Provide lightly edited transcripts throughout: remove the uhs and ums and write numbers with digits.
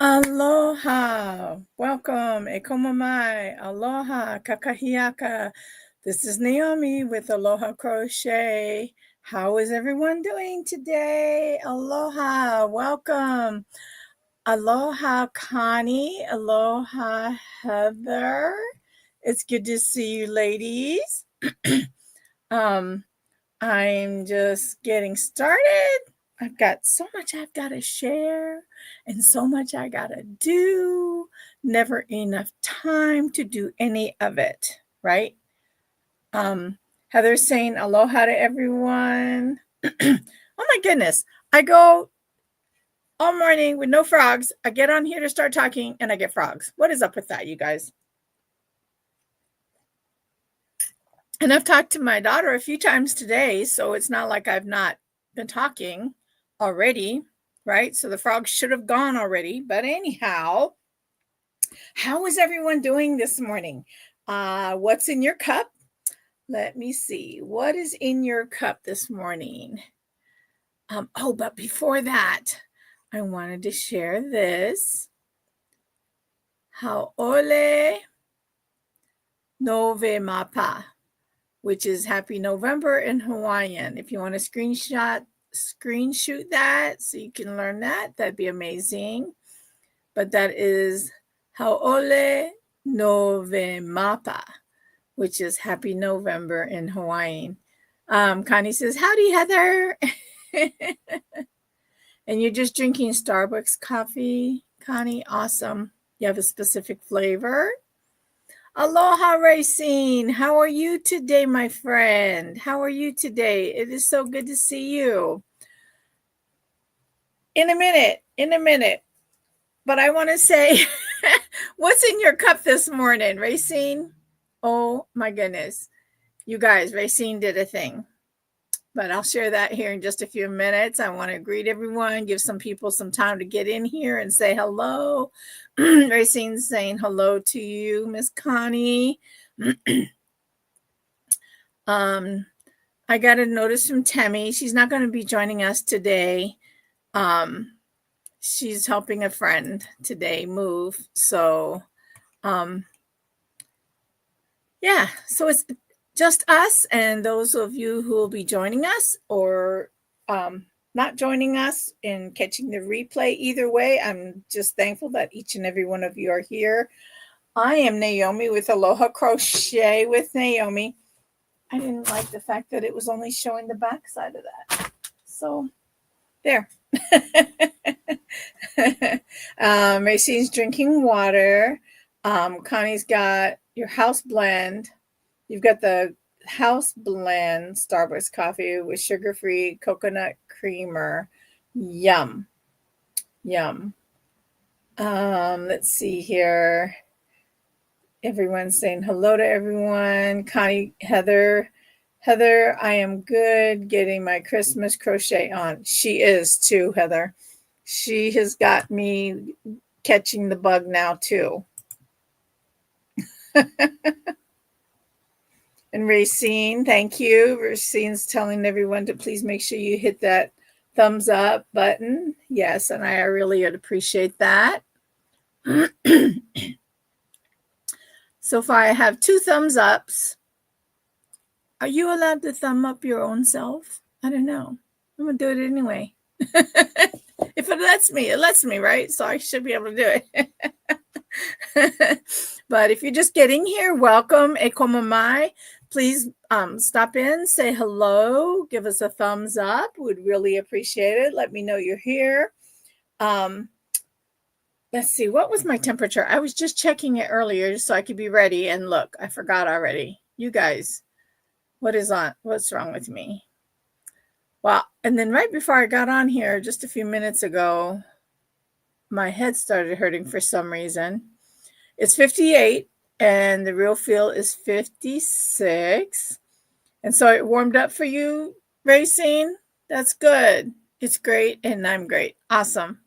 Aloha. Welcome. Ekomamai. Aloha. Kakahiaka. This is Naomi with Aloha Crochet. How is everyone doing today? Aloha. Welcome. Aloha, Connie. Aloha, Heather. It's good to see you, ladies. um, I'm just getting started. I've got so much I've got to share and so much I got to do. Never enough time to do any of it, right? Um, Heather's saying aloha to everyone. Oh my goodness. I go all morning with no frogs. I get on here to start talking and I get frogs. What is up with that, you guys? And I've talked to my daughter a few times today, so it's not like I've not been talking already, right? So the frogs should have gone already. But anyhow, how is everyone doing this morning? What's in your cup? Let me see. What is in your cup this morning? But before that, I wanted to share this. Hau'ole nove mapa, which is Happy November in Hawaiian. If you want to screenshot that so you can learn that, that'd be amazing. But that is Hau'ole Nove Mapa, which is Happy November in Hawaiian. Connie says, howdy, Heather. And you're just drinking Starbucks coffee, Connie? Awesome. You have a specific flavor? Aloha, Racine. How are you today, my friend? How are you today? It is so good to see you. In a minute. But I want to say, what's in your cup this morning, Racine? Oh my goodness. You guys, Racine did a thing. But I'll share that here in just a few minutes. I want to greet everyone, give some people some time to get in here and say hello. Racine's saying hello to you, Miss Connie. I got a notice from Temmie. She's not going to be joining us today. She's helping a friend today move. So, yeah, so it's just us and those of you who will be joining us or not joining us and catching the replay. Either way, I'm just thankful that each and every one of you are here. I am Naomi with Aloha Crochet with Naomi. I didn't like the fact that it was only showing the back side of that. So there. Racine's drinking water. Connie's got your house blend. You've got the house blend Starbucks coffee with sugar-free coconut creamer. Yum. Let's see here. Everyone's saying hello to everyone. Connie, Heather, I am good getting my Christmas crochet on. She is too, Heather. She has got me catching the bug now too. And Racine, thank you. Racine's telling everyone to please make sure you hit that thumbs up button. Yes, and I really appreciate that. So far, I have 2 thumbs ups. Are you allowed to thumb up your own self? I don't know. I'm going to do it anyway. If it lets me, right? So I should be able to do it. But if you're just getting here, welcome. Ekomamai. Please stop in, say hello, give us a thumbs up. We'd really appreciate it. Let me know you're here. Let's see, what was my temperature? I was just checking it earlier so I could be ready. And look, I forgot already. You guys, what's wrong with me? Well, and then right before I got on here, just a few minutes ago, my head started hurting for some reason. It's 58 and the real feel is 56. And so it warmed up for you, Racine. That's good. It's great and I'm great. Awesome.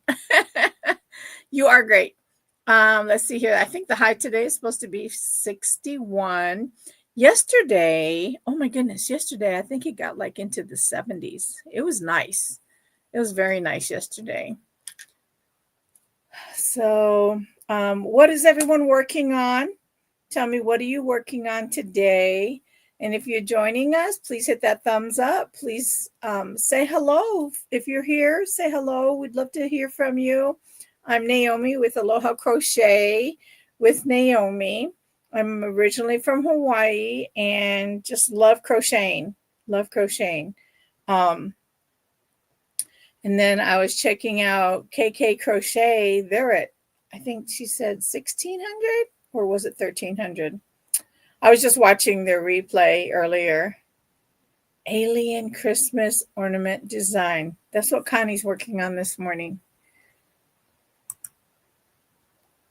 You are great. Let's see here. I think the high today is supposed to be 61. Yesterday, oh my goodness, yesterday I think it got like into the 70s. It was nice. It was very nice yesterday. So, what is everyone working on? Tell me, what are you working on today? And if you're joining us, please hit that thumbs up. Please say hello. If you're here, say hello. We'd love to hear from you. I'm Naomi with Aloha Crochet with Naomi. I'm originally from Hawaii and just love crocheting. Love crocheting. And then I was checking out KK Crochet. They're at, I think she said 1,600 or was it 1,300? I was just watching their replay earlier. Alien Christmas ornament design. That's what Connie's working on this morning.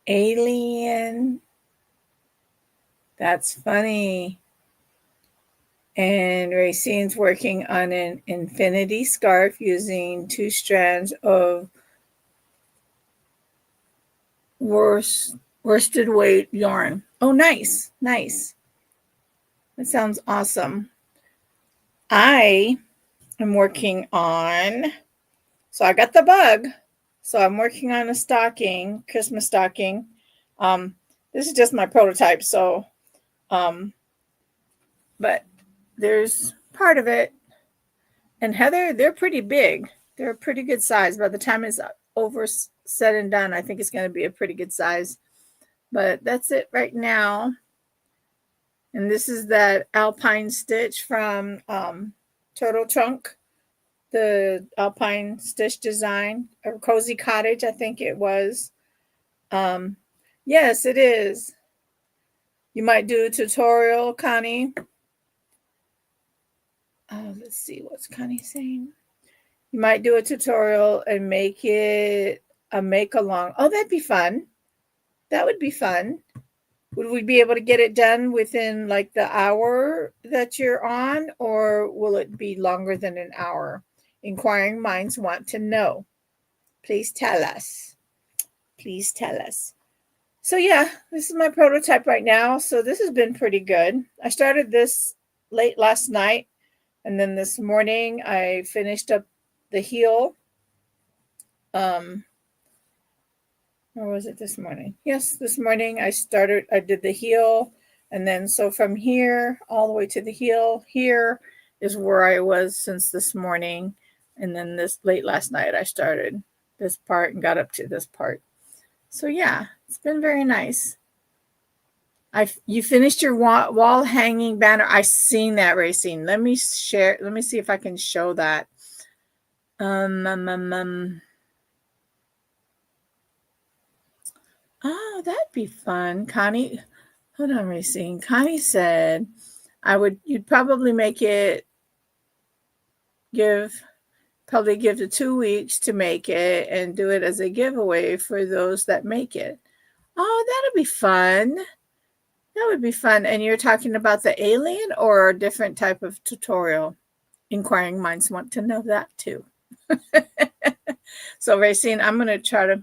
Alien. That's funny. And Racine's working on an infinity scarf using 2 strands of worsted weight yarn. Oh, nice. Nice. That sounds awesome. I am working on, so I got the bug. So I'm working on a stocking, Christmas stocking. This is just my prototype. So, but there's part of it. And Heather, they're pretty big. They're a pretty good size. By the time it's over said and done, I think it's going to be a pretty good size. But that's it right now. And this is that alpine stitch from Turtle Trunk, the alpine stitch design, or Cozy Cottage, I think it was. Yes, it is. You might do a tutorial, Connie. Let's see, what's Connie saying? You might do a tutorial and make it a make along. Oh, that'd be fun. That would be fun. Would we be able to get it done within like the hour that you're on, or will it be longer than an hour? Inquiring minds want to know. Please tell us. Please tell us. So yeah, this is my prototype right now. So this has been pretty good. I started this late last night, and then this morning I finished up the heel. Or was it this morning? Yes, this morning I did the heel, and then so from here all the way to the heel, here is where I was since this morning. And then this late last night I started this part and got up to this part. So yeah, it's been very nice. You finished your wall hanging banner. I seen that, Racine. Let me share. Let me see if I can show that. Oh, that'd be fun. Connie, hold on, Racine. Connie said you'd probably make it probably give the 2 weeks to make it and do it as a giveaway for those that make it. Oh, that'd be fun. That would be fun. And you're talking about the alien or a different type of tutorial? Inquiring minds want to know that too. So Racine, I'm going to try to,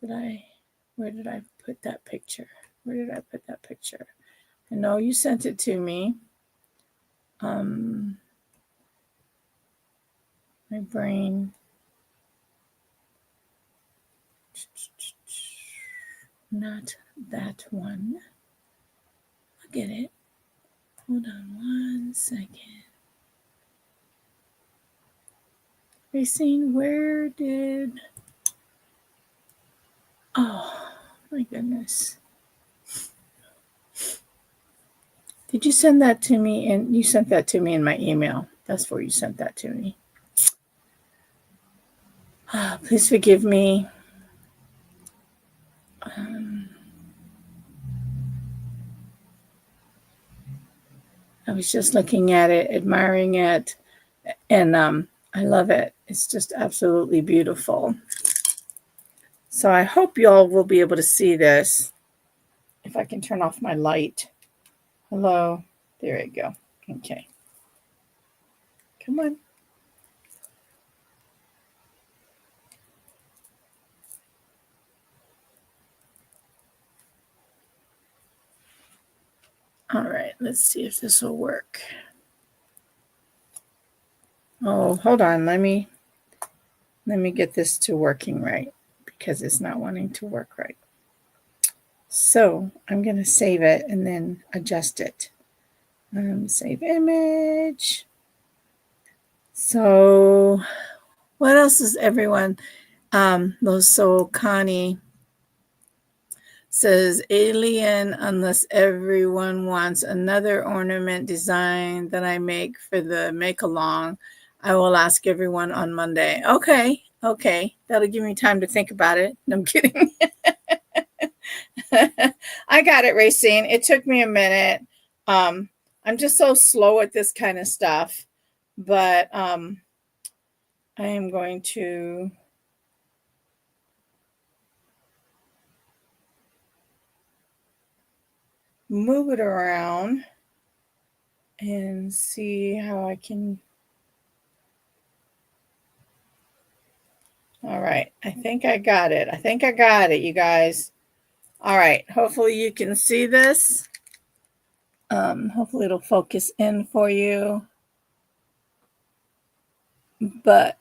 where did I put that picture? Where did I put that picture? I know you sent it to me. My brain. Not that one. I'll get it. Hold on 1 second. Racine, where did... Oh, my goodness. Did you send that to me? And you sent that to me in my email. That's where you sent that to me. Please forgive me. I was just looking at it, admiring it, and I love it. It's just absolutely beautiful. So I hope y'all will be able to see this. If I can turn off my light. Hello. There you go. Okay. Come on. All right. Let's see if this will work. Oh, hold on. Let me get this to working right, because it's not wanting to work right. So I'm going to save it and then adjust it. Save image. So what else is everyone? So Connie says alien unless everyone wants another ornament design that I make for the make along. I will ask everyone on Monday. Okay. That'll give me time to think about it. No, I'm kidding. I got it, Racine. It took me a minute. I'm just so slow at this kind of stuff, but I am going to move it around and see how I can. All right. I think I got it. You guys. All right. Hopefully you can see this. Hopefully it'll focus in for you. But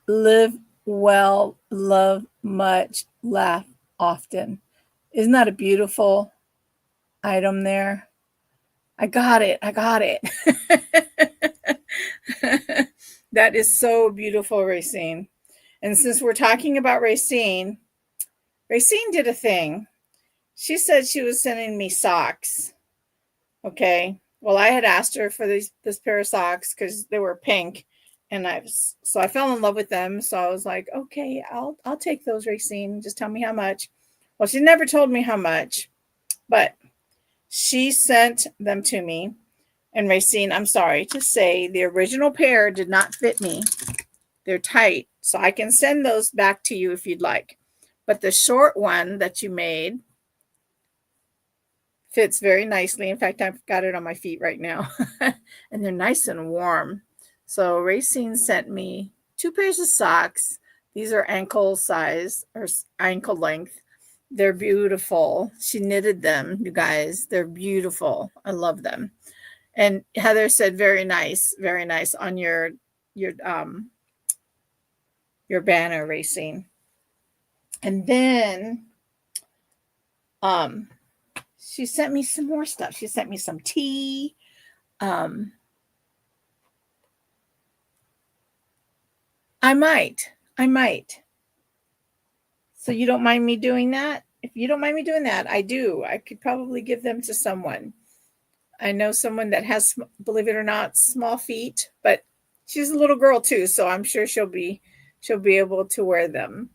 live well, love much, laugh often. Isn't that a beautiful item there? I got it. That is so beautiful, Racine. And since we're talking about Racine did a thing. She said she was sending me socks. Okay. Well, I had asked her for this pair of socks because they were pink, and I fell in love with them. So I was like, okay, I'll take those, Racine. Just tell me how much. Well, she never told me how much, but she sent them to me. And Racine, I'm sorry to say, the original pair did not fit me. They're tight, so I can send those back to you if you'd like. But the short one that you made fits very nicely. In fact, I've got it on my feet right now. And they're nice and warm. So Racine sent me 2 pairs of socks. These are ankle size or ankle length. They're beautiful. She knitted them, you guys. They're beautiful. I love them. And Heather said, very nice on your banner, Racine. And then she sent me some more stuff. She sent me some tea. I might. So you don't mind me doing that? If you don't mind me doing that, I do. I could probably give them to someone. I know someone that has, believe it or not, small feet, but she's a little girl too, so I'm sure she'll be able to wear them.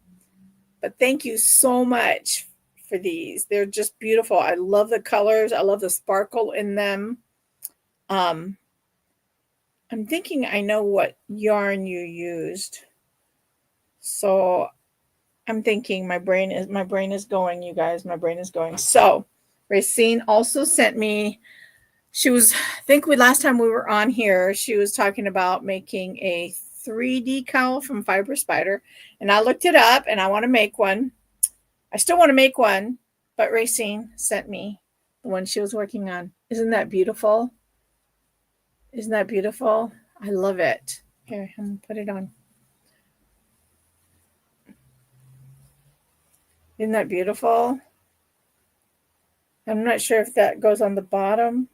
But thank you so much for these. They're just beautiful. I love the colors. I love the sparkle in them. I'm thinking I know what yarn you used. So I'm thinking my brain is going, you guys. My brain is going. So Racine also sent me, last time we were on here, she was talking about making a 3D cowl from Fiber Spider. And I looked it up and I want to make one. I still want to make one, but Racine sent me the one she was working on. Isn't that beautiful? I love it. Here, I'm going to put it on. Isn't that beautiful? I'm not sure if that goes on the bottom.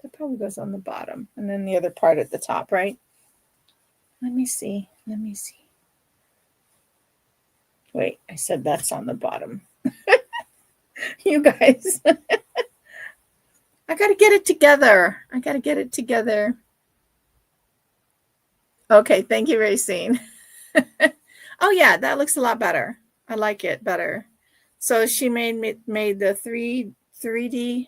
That probably goes on the bottom. And then the other part at the top, right? Let me see. Wait, I said that's on the bottom. You guys. I got to get it together. Okay, thank you, Racine. Oh, yeah, that looks a lot better. I like it better. So she made the 3D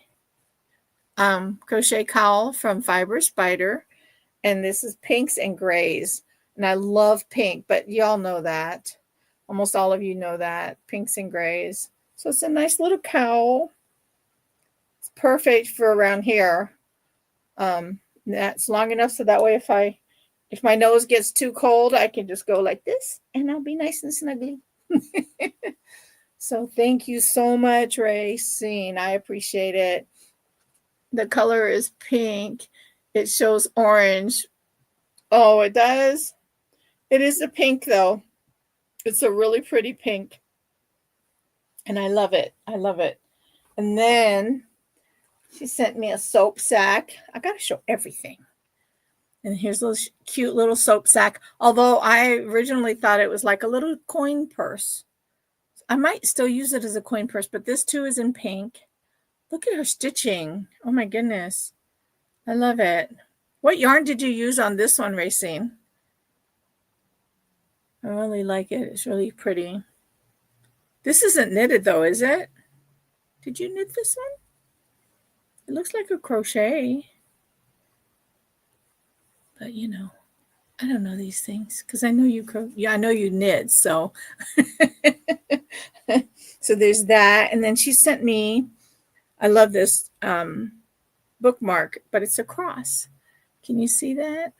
crochet cowl from Fiber Spider. And this is pinks and grays. And I love pink, but y'all know that. Almost all of you know that. Pinks and grays. So it's a nice little cowl. It's perfect for around here. That's long enough so that way if my nose gets too cold, I can just go like this and I'll be nice and snuggly. So thank you so much, Racine. I appreciate it. The color is pink. It shows orange. Oh, it does? It is a pink though. It's a really pretty pink. And I love it. I love it. And then she sent me a soap sack. I got to show everything. And here's a little cute little soap sack. Although I originally thought it was like a little coin purse. I might still use it as a coin purse, but this too is in pink. Look at her stitching. Oh my goodness. I love it. What yarn did you use on this one, Racine? I really like it. It's really pretty. This isn't knitted though, is it? Did you knit this one? It looks like a crochet. But you know, I don't know these things because I know I know you knit. So, so there's that. And then she sent me, I love this bookmark, but it's a cross. Can you see that?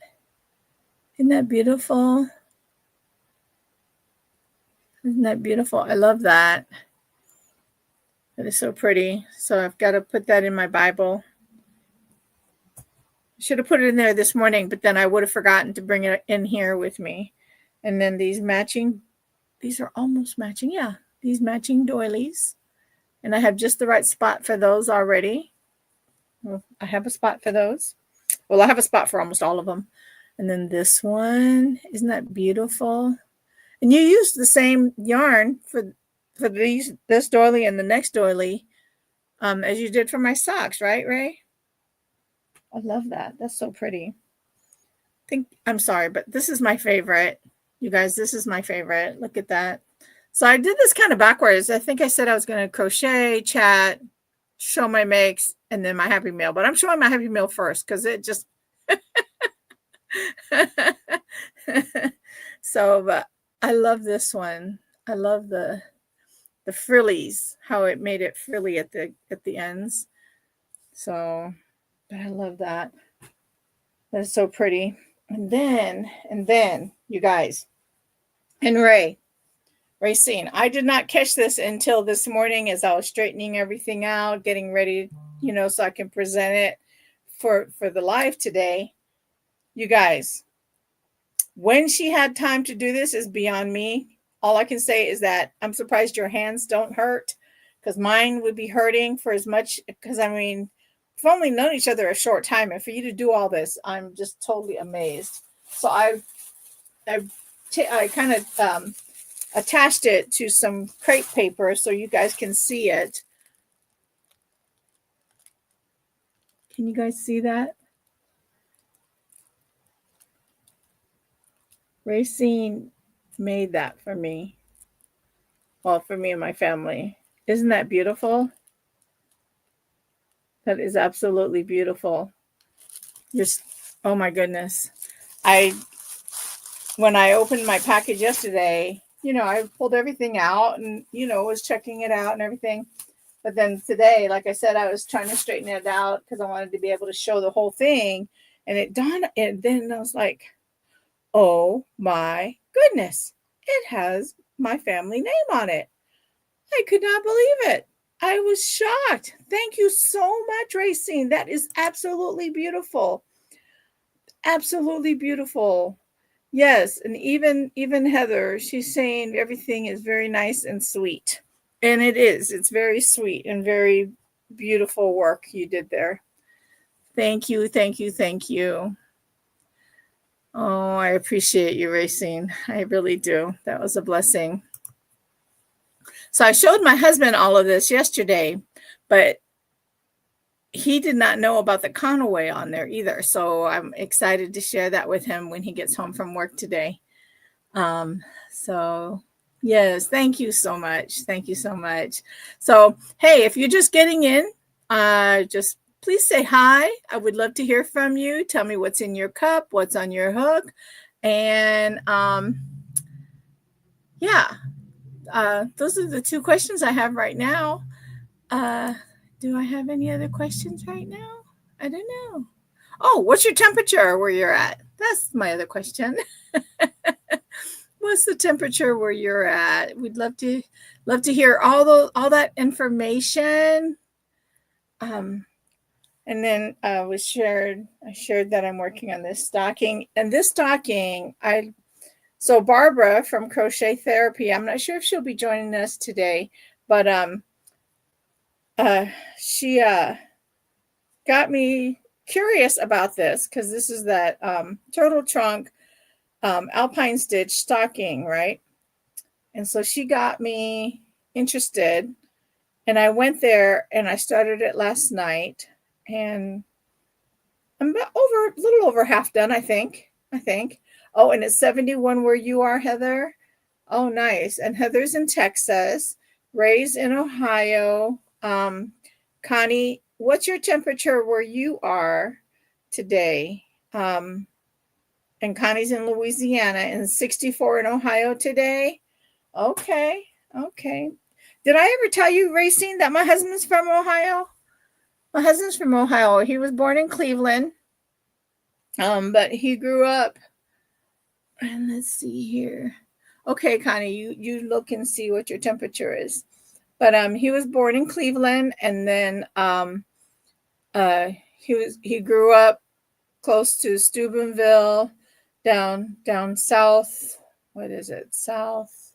Isn't that beautiful? Isn't that beautiful? I love that. That is so pretty. So I've got to put that in my Bible. Should have put it in there this morning, but then I would have forgotten to bring it in here with me. And then these are almost matching. Yeah, these matching doilies. And I have just the right spot for those already. Well, I have a spot for those. Well, I have a spot for almost all of them. And then this one, isn't that beautiful? And you used the same yarn for this doily and the next doily as you did for my socks, right, Ray? I love that. That's so pretty. I'm sorry, but this is my favorite. You guys, this is my favorite. Look at that. So I did this kind of backwards. I think I said I was going to crochet, chat, show my makes, and then my Happy Meal. But I'm showing my Happy Meal first because it just... So, but I love this one. I love the frillies, how it made it frilly at the ends. So, but I love that. That is so pretty. And then, you guys, and Racine, I did not catch this until this morning as I was straightening everything out, getting ready, so I can present it for the live today. You guys, when she had time to do this is beyond me. All I can say is that I'm surprised your hands don't hurt, because mine would be hurting for as much, because I mean, we've only known each other a short time, and for you to do all this, I'm just totally amazed. So I kind of attached it to some crepe paper so you guys can see it. Can you guys see that? Racine made that for me. Well, for me and my family. Isn't that beautiful? That is absolutely beautiful. Just, oh my goodness. When I opened my package yesterday, I pulled everything out and, was checking it out and everything. But then today, like I said, I was trying to straighten it out because I wanted to be able to show the whole thing. And it dawned, and then I was like, oh my goodness, it has my family name on it. I could not believe it. I was shocked. Thank you so much, Racine. That is absolutely beautiful. Absolutely beautiful. Yes, and even Heather, she's saying everything is very nice and sweet. And it is. It's very sweet and very beautiful work you did there. Thank you, thank you, thank you. Oh, I appreciate you, Racine. I really do. That was a blessing. So I showed my husband all of this yesterday, but he did not know about the Conaway on there either. So I'm excited to share that with him when he gets home from work today. So yes, thank you so much. Thank you so much. So, hey, if you're just getting in, just please say hi. I would love to hear from you. Tell me what's in your cup, what's on your hook. And those are the two questions I have right now. Do I have any other questions right now? I don't know. Oh, what's your temperature where you're at? That's my other question. What's the temperature where you're at? We'd love to hear all that information. And then I shared that I'm working on this stocking. And this stocking, So Barbara from Crochet Therapy, I'm not sure if she'll be joining us today, but she got me curious about this because this is that turtle trunk alpine stitch stocking, right? And so she got me interested, and I went there and I started it last night, and I'm about a little over half done, I think. Oh, and it's 71 where you are, Heather. Oh, nice. And Heather's in Texas, Ray's in Ohio. Connie, what's your temperature where you are today? And Connie's in Louisiana and 64 in Ohio today. Okay. Did I ever tell you, Racine, that my husband's from Ohio? My husband's from Ohio. He was born in Cleveland, but he grew up. And let's see here. Okay, Connie, you look and see what your temperature is. But he was born in Cleveland, and then he grew up close to Steubenville, down south. What is it? South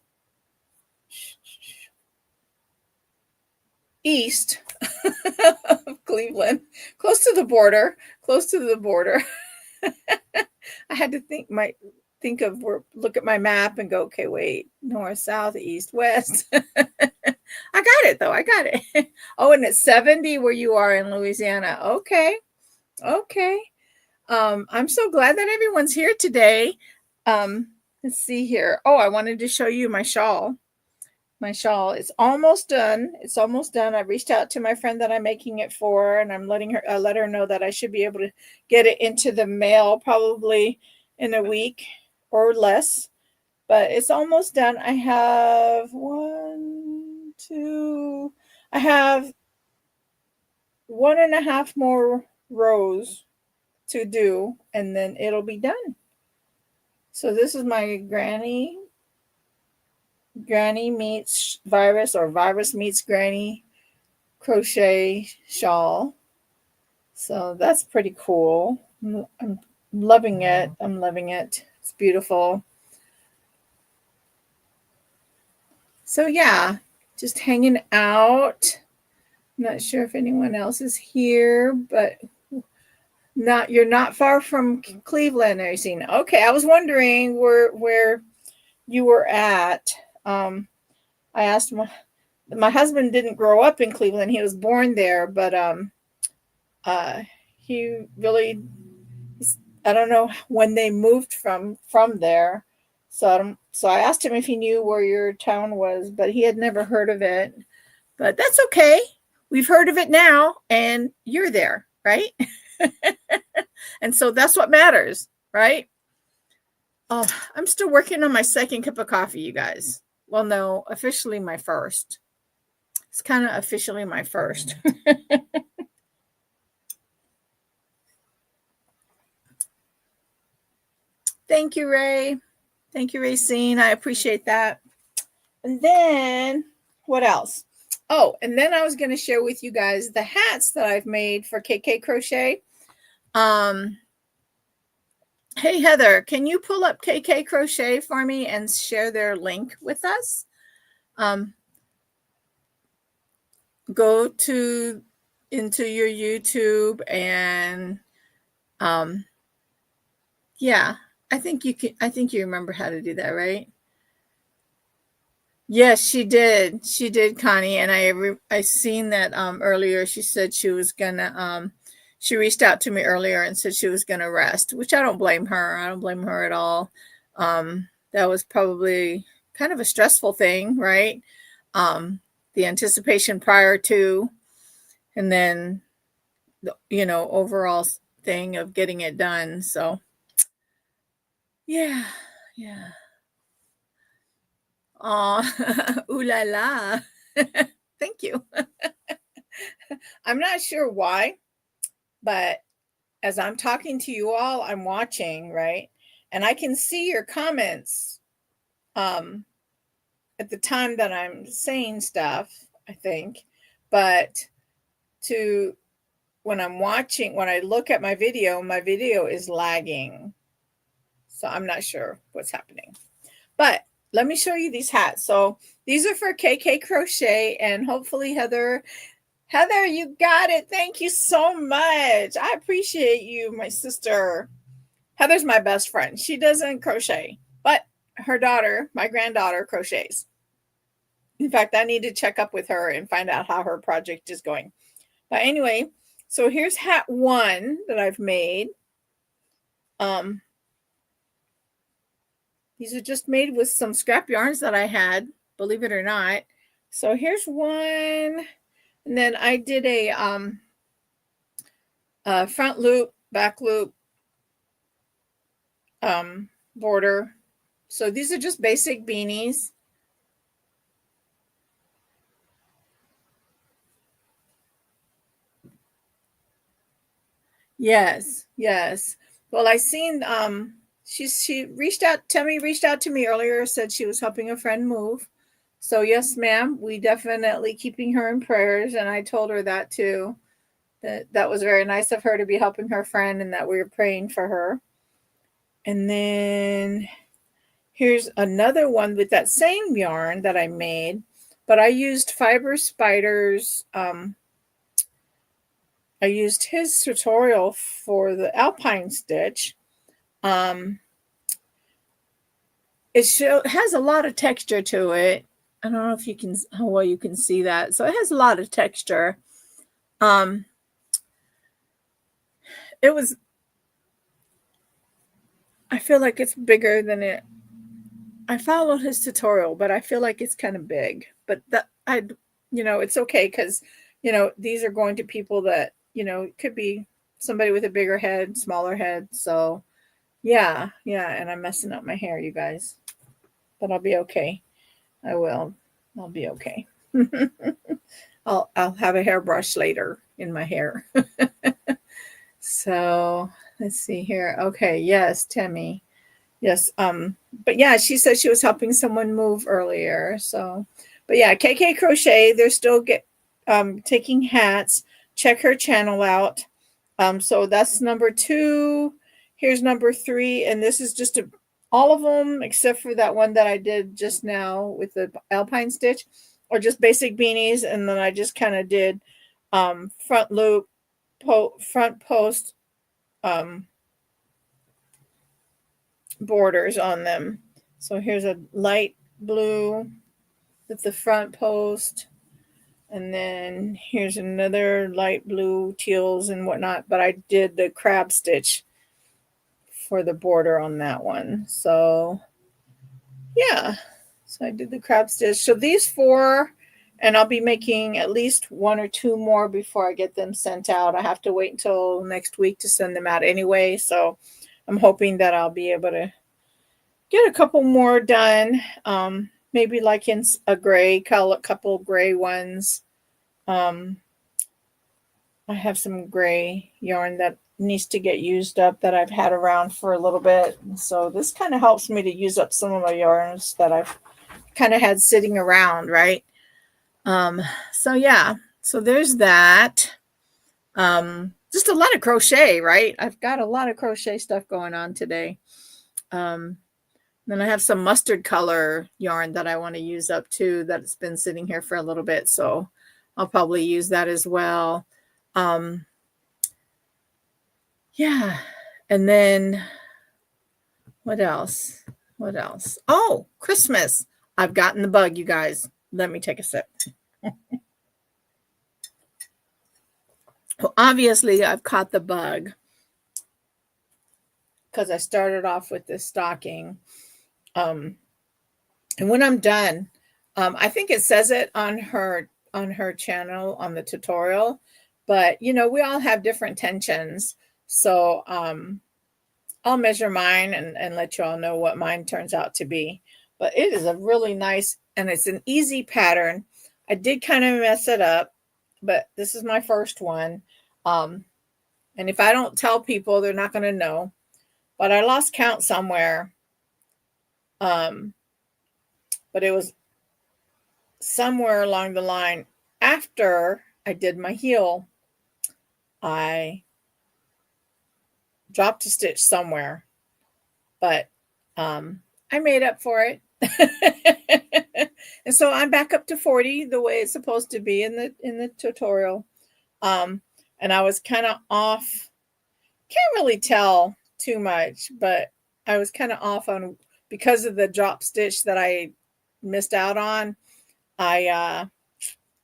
east of Cleveland, close to the border. I had to look at my map and go, okay, wait, north, south, east, west. I got it though. Oh, and it's 70 where you are in Louisiana. Okay. I'm so glad that everyone's here today. Let's see here. Oh, I wanted to show you my shawl. It's almost done. I reached out to my friend that I'm making it for, and I'm let her know that I should be able to get it into the mail probably in a week or less. But it's almost done. I have I have 1.5 more rows to do, and then it'll be done. So this is my Granny meets Virus, or Virus meets Granny crochet shawl. So that's pretty cool. I'm loving it. It's beautiful. So yeah, just hanging out. I'm not sure if anyone else is here, but you're not far from Cleveland, are you seeing? Okay, I was wondering where you were at. I asked my husband didn't grow up in Cleveland. He was born there, but he really, I don't know when they moved from there. So I asked him if he knew where your town was, but he had never heard of it. But that's okay. We've heard of it now, and you're there, right? And so that's what matters, right? Oh, I'm still working on my second cup of coffee, you guys. Well, no, officially my first. It's kind of officially my first. Thank you, Ray. Thank you, Racine. I appreciate that. And then what else? Oh, and then I was going to share with you guys the hats that I've made for KK Crochet. Hey, Heather, can you pull up KK Crochet for me and share their link with us? Go into your YouTube and yeah, I think you remember how to do that, right? Yes, she did. She did, Connie, and I seen that earlier. She said she was gonna she reached out to me earlier and said she was gonna rest, which I don't blame her. I don't blame her at all. That was probably kind of a stressful thing, right? The anticipation prior to, and then the overall thing of getting it done. So yeah. Oh, ooh la la. Thank you. I'm not sure why, but as I'm talking to you all, I'm watching, right? And I can see your comments at the time that I'm saying stuff, I think. But when I look at my video is lagging. So I'm not sure what's happening. But let me show you these hats. So these are for KK Crochet, and hopefully Heather, you got it. Thank you so much. I appreciate you, my sister. Heather's my best friend. She doesn't crochet, but her daughter, my granddaughter, crochets. In fact, I need to check up with her and find out how her project is going. But anyway, so here's hat 1 that I've made. These are just made with some scrap yarns that I had, believe it or not. So here's one, and then I did a front loop, back loop border. So these are just basic beanies. Yes, yes. Well, I seen she reached out, Tammy reached out to me earlier, said she was helping a friend move. So yes, ma'am, we definitely keeping her in prayers, and I told her that too. That was very nice of her to be helping her friend, and that we were praying for her. And then here's another one with that same yarn that I made, but I used Fiber Spiders. I used his tutorial for the alpine stitch. It has a lot of texture to it. I don't know if you can, how well you can see that. So it has a lot of texture. It was, I feel like it's bigger than it. I followed his tutorial, but I feel like it's kind of big. But it's okay, because these are going to people that it could be somebody with a bigger head, smaller head. So yeah, and I'm messing up my hair, you guys, but I'll be okay. I will. I'll be okay. I'll have a hairbrush later in my hair. So let's see here. Okay, yes, Tammy. Yes. But yeah, she said she was helping someone move earlier. So, but yeah, KK Crochet, they're still taking hats. Check her channel out. So that's number 2. Here's number 3, and this is just all of them except for that one that I did just now with the alpine stitch, or just basic beanies, and then I just kind of did front loop, front post borders on them. So here's a light blue with the front post, and then here's another light blue, teals and whatnot, but I did the crab stitch for the border on that one. So yeah, so I did the crab stitch. So these 4, and I'll be making at least 1 or 2 more before I get them sent out. I have to wait until next week to send them out anyway. So I'm hoping that I'll be able to get a couple more done. Maybe like in a gray color, couple gray ones. I have some gray yarn that needs to get used up that I've had around for a little bit. So this kind of helps me to use up some of my yarns that I've kind of had sitting around, right? So yeah, so there's that. Just a lot of crochet, right? I've got a lot of crochet stuff going on today. Then I have some mustard color yarn that I want to use up too, that's been sitting here for a little bit. So I'll probably use that as well. Yeah. And then what else? What else? Oh, Christmas. I've gotten the bug, you guys. Let me take a sip. Well, obviously, I've caught the bug because I started off with this stocking. And when I'm done, I think it says it on her channel on the tutorial, but we all have different tensions. So I'll measure mine and let you all know what mine turns out to be. But it is a really nice, and it's an easy pattern. I did kind of mess it up, but this is my first one. And if I don't tell people, they're not going to know. But I lost count somewhere. But it was somewhere along the line after I did my heel. I dropped a stitch somewhere, but I made up for it. And so I'm back up to 40 the way it's supposed to be in the tutorial. Um, and I was kind of off. Can't really tell too much, but I was kind of off on because of the drop stitch that I missed out on. I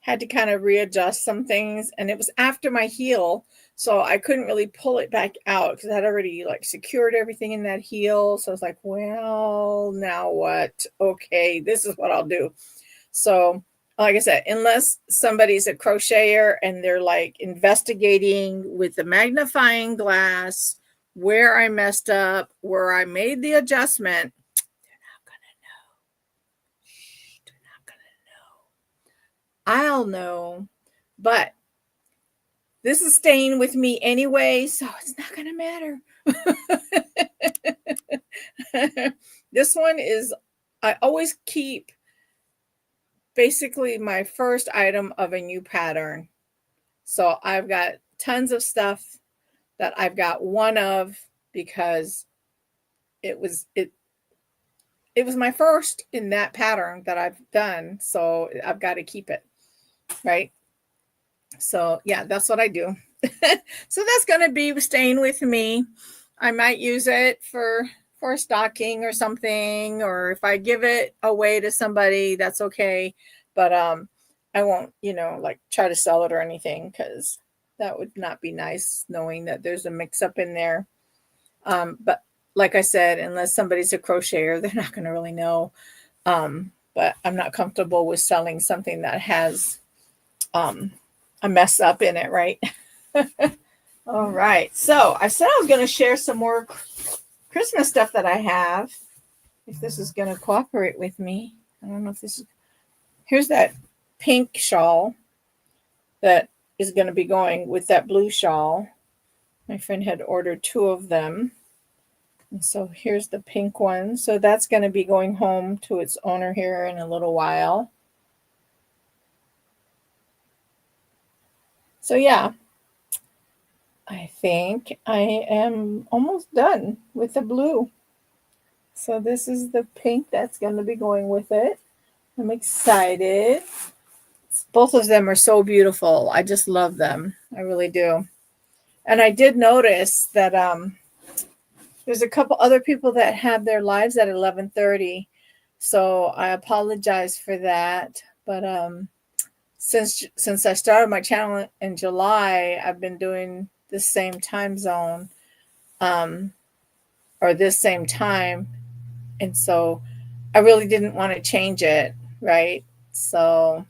had to kind of readjust some things, and it was after my heel, so I couldn't really pull it back out because I had already like secured everything in that heel. So I was like, well, now what? Okay, this is what I'll do. So like I said, unless somebody's a crocheter and they're like investigating with the magnifying glass where I messed up, where I made the adjustment, they're not gonna know. Shh, they're not gonna know. I'll know, but this is staying with me anyway, so it's not gonna matter. This one is, I always keep basically my first item of a new pattern. So I've got tons of stuff that I've got one of because it was my first in that pattern that I've done, so I've got to keep it, right? So yeah, that's what I do. So that's going to be staying with me. I might use it for a stocking or something, or if I give it away to somebody, that's okay. But I won't, like try to sell it or anything, because that would not be nice knowing that there's a mix up in there. But like I said, unless somebody's a crocheter, they're not going to really know. But I'm not comfortable with selling something that has a mess up in it, right? All right. So I said I was going to share some more Christmas stuff that I have. If this is going to cooperate with me. I don't know if this is. Here's that pink shawl that is going to be going with that blue shawl. My friend had ordered 2 of them. And so here's the pink one. So that's going to be going home to its owner here in a little while. So yeah, I think I am almost done with the blue. So this is the pink that's going to be going with it. I'm excited. Both of them are so beautiful. I just love them. I really do. And I did notice that there's a couple other people that have their lives at 11:30. So I apologize for that. But since I started my channel in July, I've been doing the same time zone, or this same time. And so I really didn't want to change it, right? So,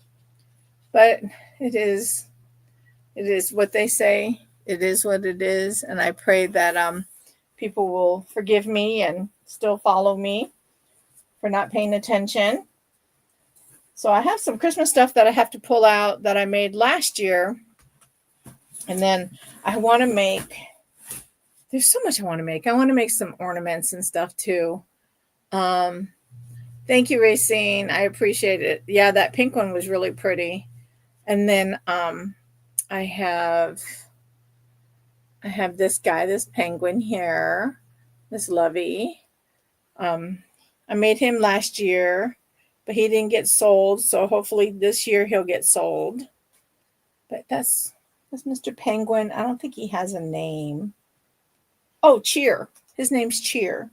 but it is what they say. It is what it is, and I pray that people will forgive me and still follow me for not paying attention. So I have some Christmas stuff that I have to pull out that I made last year, and then I want to make. There's so much I want to make. I want to make some ornaments and stuff too. Thank you, Racine. I appreciate it. Yeah, that pink one was really pretty. And then I have this guy, this penguin here, this Lovey. I made him last year, but he didn't get sold. So hopefully this year he'll get sold. But that's Mr. Penguin. I don't think he has a name. Oh, Cheer. His name's Cheer.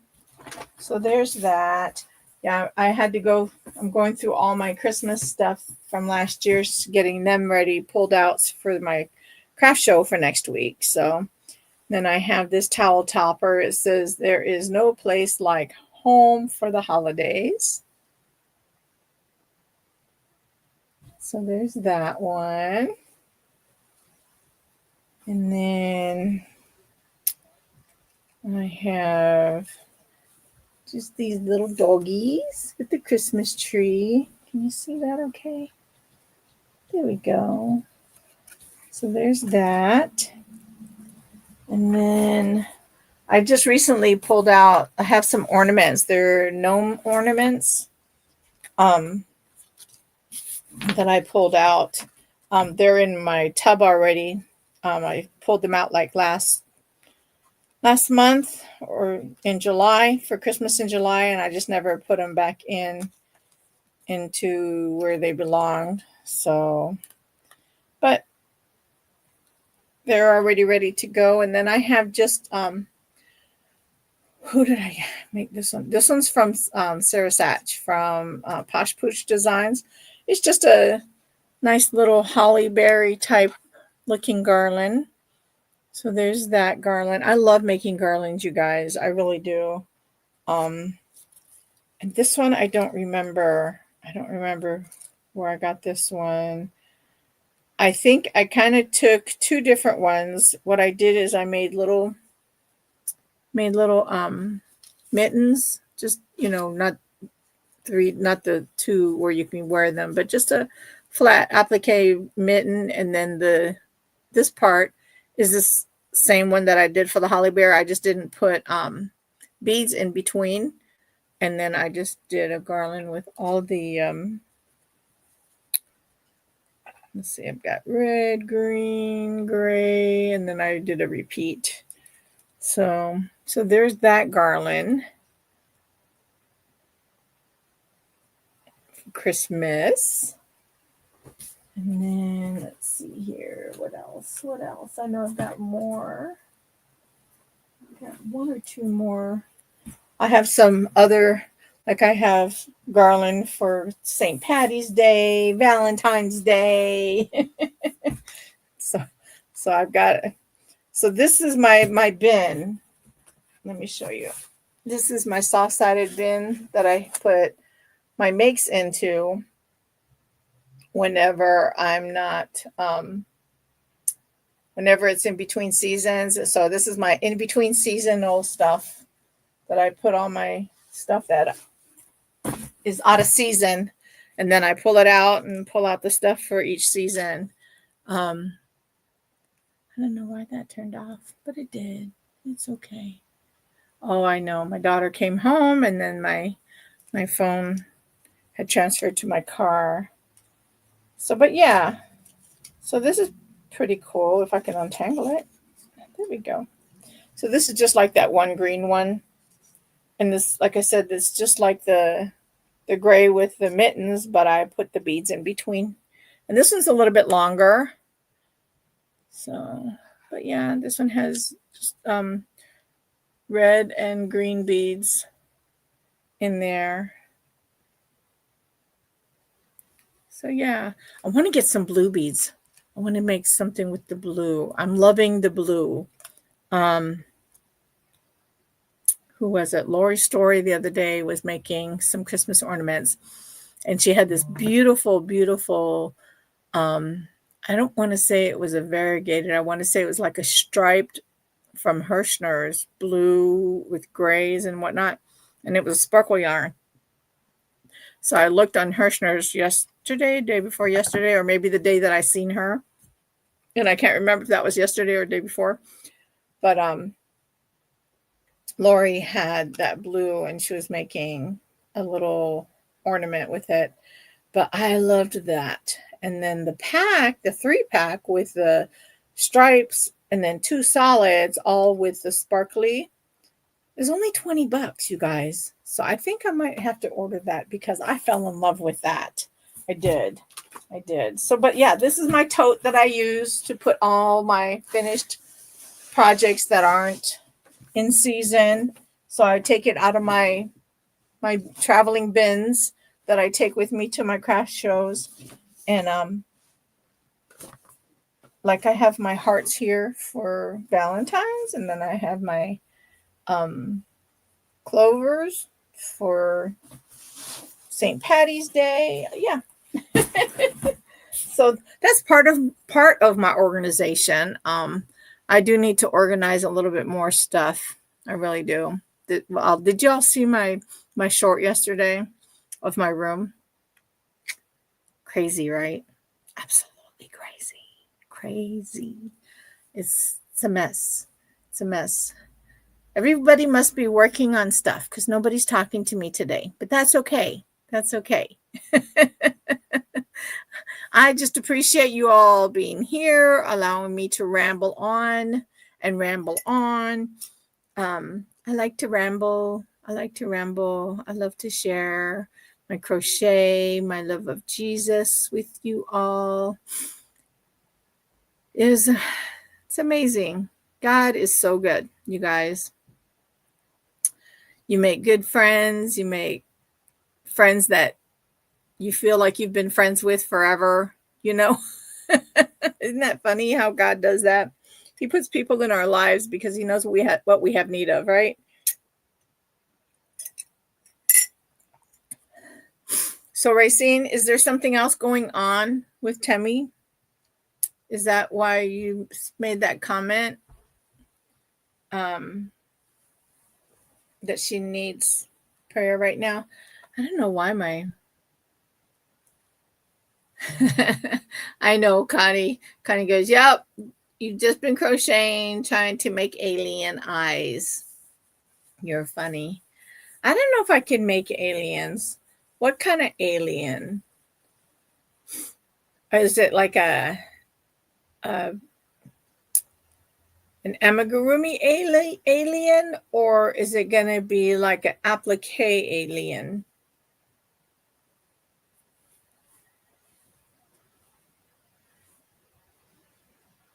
So there's that. Yeah, I had to go. I'm going through all my Christmas stuff from last year, getting them ready, pulled out for my craft show for next week. So then I have this towel topper. It says, "There is no place like home for the holidays." So there's that one. And then I have just these little doggies with the Christmas tree. Can you see that okay? There we go. So there's that. And then I just recently pulled out, I have some ornaments. They're gnome ornaments that I pulled out. They're in my tub already. I pulled them out like last last month or in July for Christmas in July, and I just never put them back into where they belonged. So, but they're already ready to go. And then I have just who did I make this one? This one's from Sarah Satch from Posh Pooch Designs. It's just a nice little holly berry type looking garland. So there's that garland. I love making garlands, you guys. I really do. And this one I don't remember. I don't remember where I got this one. I think I kind of took two different ones. What I did is I made little mittens, just not the two where you can wear them, but just a flat applique mitten, and then this part is this same one that I did for the holly bear. I just didn't put beads in between, and then I just did a garland with all the let's see, I've got red, green, gray, and then I did a repeat. So there's that garland for Christmas. And then let's see here. What else? I know I've got more. I've got one or two more. I have some other, like I have garland for St. Patty's Day, Valentine's Day. So I've got, so this is my bin. Let me show you. This is my soft-sided bin that I put my makes into whenever I'm not, whenever it's in between seasons. So this is my in between seasonal stuff that I put all my stuff that is out of season, and then I pull it out and pull out the stuff for each season. I don't know why that turned off, but it did. It's okay. Oh, I know. My daughter came home, and then my phone had transferred to my car. So, but yeah. So this is pretty cool if I can untangle it. There we go. So this is just like that one green one. And this, like I said, this is just like the gray with the mittens, but I put the beads in between. And this one's a little bit longer. So, but yeah, this one has just red and green beads in there. So yeah, I want to get some blue beads. I want to make something with the blue. I'm loving the blue. Who was it? Lori Story the other day was making some Christmas ornaments, and she had this beautiful, beautiful, I don't want to say it was a variegated. I want to say it was like a striped from Hirschner's blue with grays and whatnot. And it was sparkle yarn. So I looked on Hirschner's yesterday, day before yesterday, or maybe the day that I seen her. And I can't remember if that was yesterday or the day before. But Lori had that blue, and she was making a little ornament with it. But I loved that. And then the 3-pack with the stripes and then 2 solids, all with the sparkly, is only $20, you guys. So I think I might have to order that because I fell in love with that. I did. So, but yeah, this is my tote that I use to put all my finished projects that aren't in season. So I take it out of my traveling bins that I take with me to my craft shows. And like I have my hearts here for Valentine's, and then I have my clovers for St. Patty's Day. Yeah. So that's part of my organization. I do need to organize a little bit more stuff. I really do. Did y'all see my short yesterday of my room? Crazy, right? Absolutely crazy. It's a mess. Everybody must be working on stuff because nobody's talking to me today, but that's okay. I just appreciate you all being here, allowing me to ramble on. I like to ramble. I love to share my crochet, my love of Jesus with you all. It's amazing. God is so good, you guys. You make good friends. You make friends that you feel like you've been friends with forever, you know? Isn't that funny how God does that? He puts people in our lives because he knows what we have need of, right? So, Racine, is there something else going on with Temi? Is that why you made that comment? That she needs prayer right now? I don't know why my I know Connie. Connie goes, "Yep, you've just been crocheting, trying to make alien eyes. You're funny." I don't know if I can make aliens. What kind of alien? Is it like a an amigurumi alien, or is it going to be like an applique alien?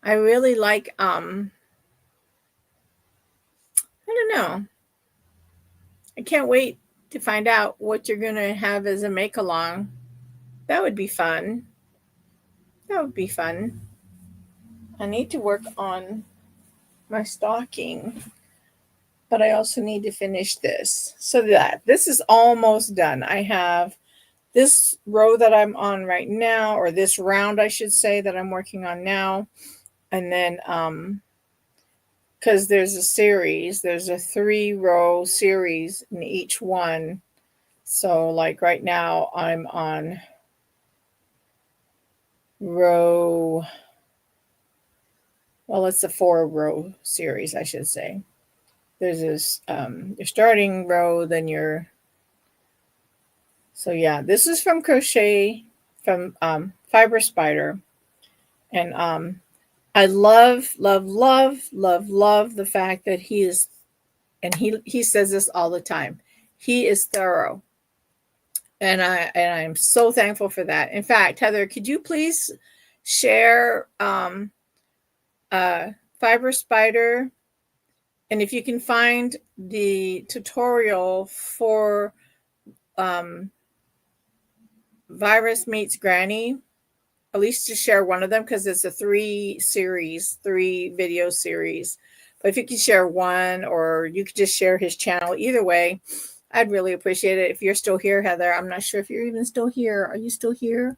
I really like I don't know. I can't wait to find out what you're going to have as a make along. That would be fun. That would be fun. I need to work on my stocking, but I also need to finish this. So that this is almost done. I have this row that I'm on right now, or this round, I should say, that I'm working on now. And then, because there's a 3-row series in each one. So, like right now, I'm on row, well, it's a 4-row series, I should say. There's this, your starting row, then so yeah, this is from Crochet, from Fiber Spider. And I love, love, love, love, love the fact that he is, and he says this all the time, he is thorough. And I'm so thankful for that. In fact, Heather, could you please share Fiber Spider, and if you can find the tutorial for Virus Meets Granny, at least to share one of them, because it's a 3 video series. But if you could share one, or you could just share his channel, either way, I'd really appreciate it. If you're still here, Heather, I'm not sure if you're even still here. Are you still here?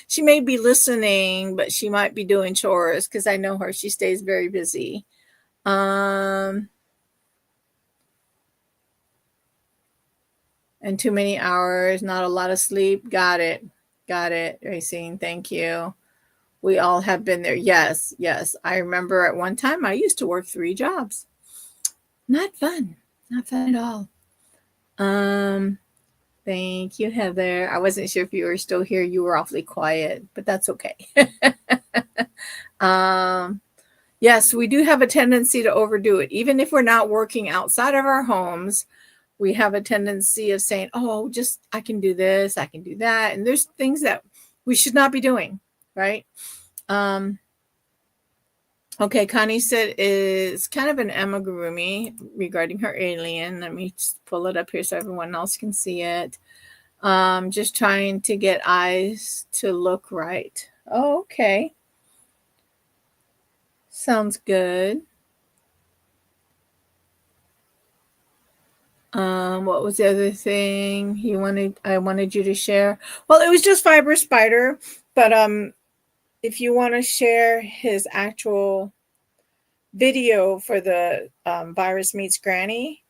She may be listening, but she might be doing chores, because I know her. She stays very busy. And too many hours, not a lot of sleep. Got it, Racine. Thank you. We all have been there. Yes, yes. I remember at one time I used to work 3 jobs. Not fun. Not fun at all. Thank you, Heather. I wasn't sure if you were still here. You were awfully quiet, but that's okay. Yes, we do have a tendency to overdo it. Even if we're not working outside of our homes, we have a tendency of saying, "Oh, just I can do this, I can do that." And there's things that we should not be doing, right? Okay, Connie said is kind of an amigurumi regarding her alien. Let me just pull it up here so everyone else can see it. Just trying to get eyes to look right. Oh, okay. Sounds good. What was the other thing I wanted you to share? Well, it was just Fiber Spider, but if you want to share his actual video for the Virus Meets Granny,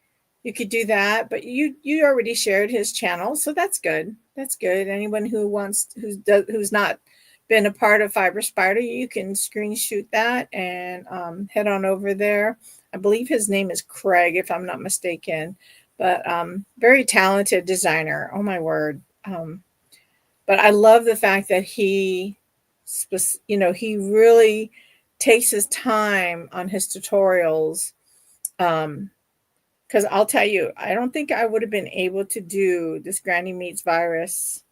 you could do that. But you already shared his channel, so that's good. That's good. Anyone who's not been a part of Fiber Spider, you can screenshot that and head on over there. I believe his name is Craig, if I'm not mistaken. But very talented designer. Oh my word. But I love the fact that he really takes his time on his tutorials, Because I'll tell you, I don't think I would have been able to do this Granny Meets Virus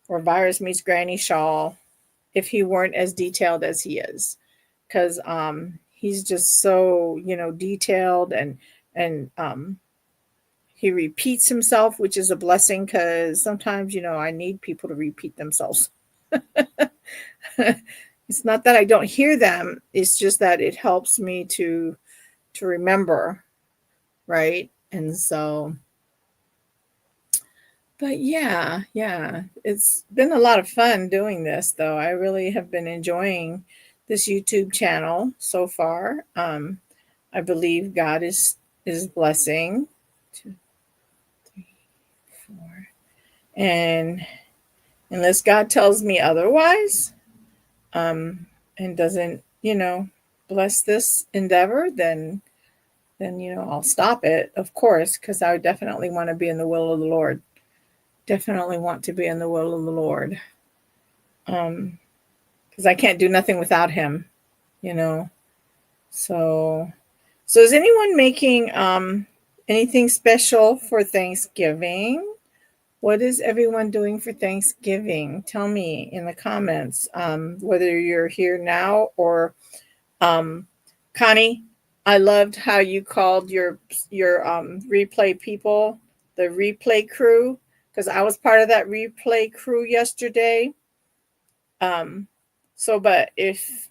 or Virus Meets Granny Shawl if he weren't as detailed as he is. Because he's just so, detailed, and he repeats himself, which is a blessing because sometimes, I need people to repeat themselves. It's not that I don't hear them. It's just that it helps me to remember, right? And so, but yeah, it's been a lot of fun doing this, though. I really have been enjoying this YouTube channel so far. I believe God is blessing. 2, 3, 4, and unless God tells me otherwise, and doesn't, bless this endeavor, then I'll stop it, of course, because I would definitely want to be in the will of the Lord. Definitely want to be in the will of the Lord. Because I can't do nothing without him, So is anyone making anything special for Thanksgiving? What is everyone doing for Thanksgiving? Tell me in the comments, whether you're here now or Connie. I loved how you called your replay people the replay crew, because I was part of that replay crew yesterday. But if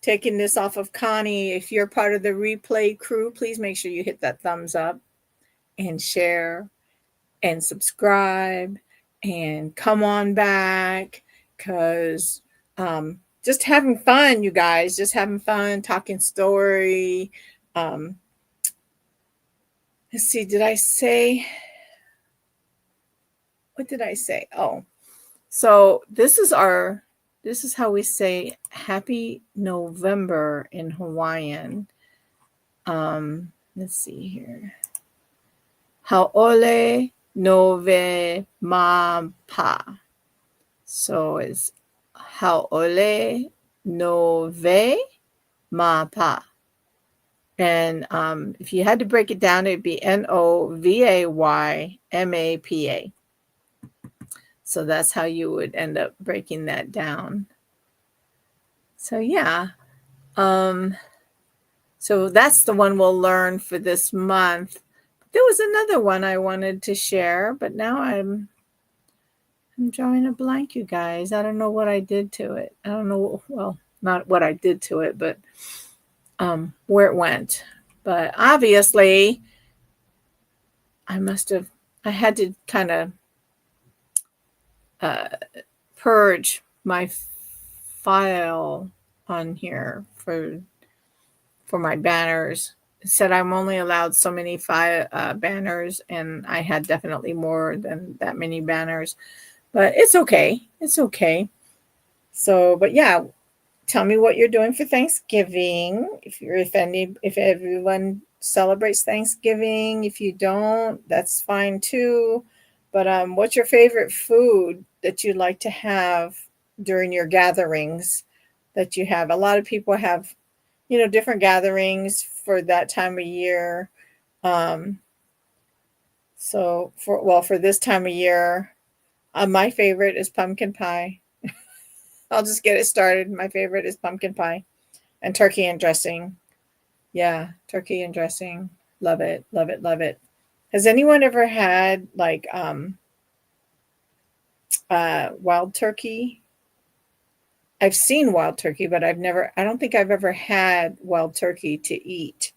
taking this off of Connie, if you're part of the replay crew, please make sure you hit that thumbs up and share and subscribe and come on back, because just having fun, you guys, just having fun, talking story. Let's see, what did I say? Oh, so this is how we say Happy November in Hawaiian. Let's see here. Haole Nove Mapa. So it's Haole Nove Mapa. And if you had to break it down, it'd be NOVAYMAPA. So that's how you would end up breaking that down. So yeah. So that's the one we'll learn for this month. There was another one I wanted to share, but now I'm drawing a blank, you guys. I don't know what I did to it. I don't know. Well, not what I did to it, but where it went. But obviously, I had to kind of purge my file on here for my banners. It said I'm only allowed so many banners, and I had definitely more than that many banners. But it's okay. It's okay. So, but yeah, tell me what you're doing for Thanksgiving. If everyone celebrates Thanksgiving. If you don't, that's fine too. But what's your favorite food that you like to have during your gatherings that you have? A lot of people have, different gatherings for that time of year. So for this time of year, my favorite is pumpkin pie. I'll just get it started. My favorite is pumpkin pie and turkey and dressing. Yeah, turkey and dressing. Love it, love it, love it. Has anyone ever had like wild turkey? I've seen wild turkey, but I don't think I've ever had wild turkey to eat.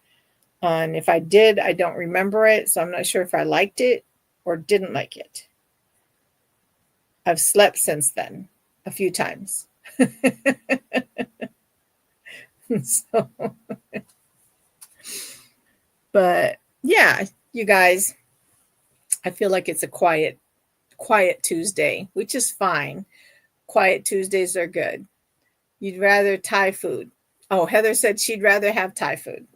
And if I did, I don't remember it. So I'm not sure if I liked it or didn't like it. I've slept since then a few times. So, but yeah, you guys, I feel like it's a quiet Tuesday, which is fine. Quiet Tuesdays are good. You'd rather Thai food. Oh, Heather said she'd rather have Thai food.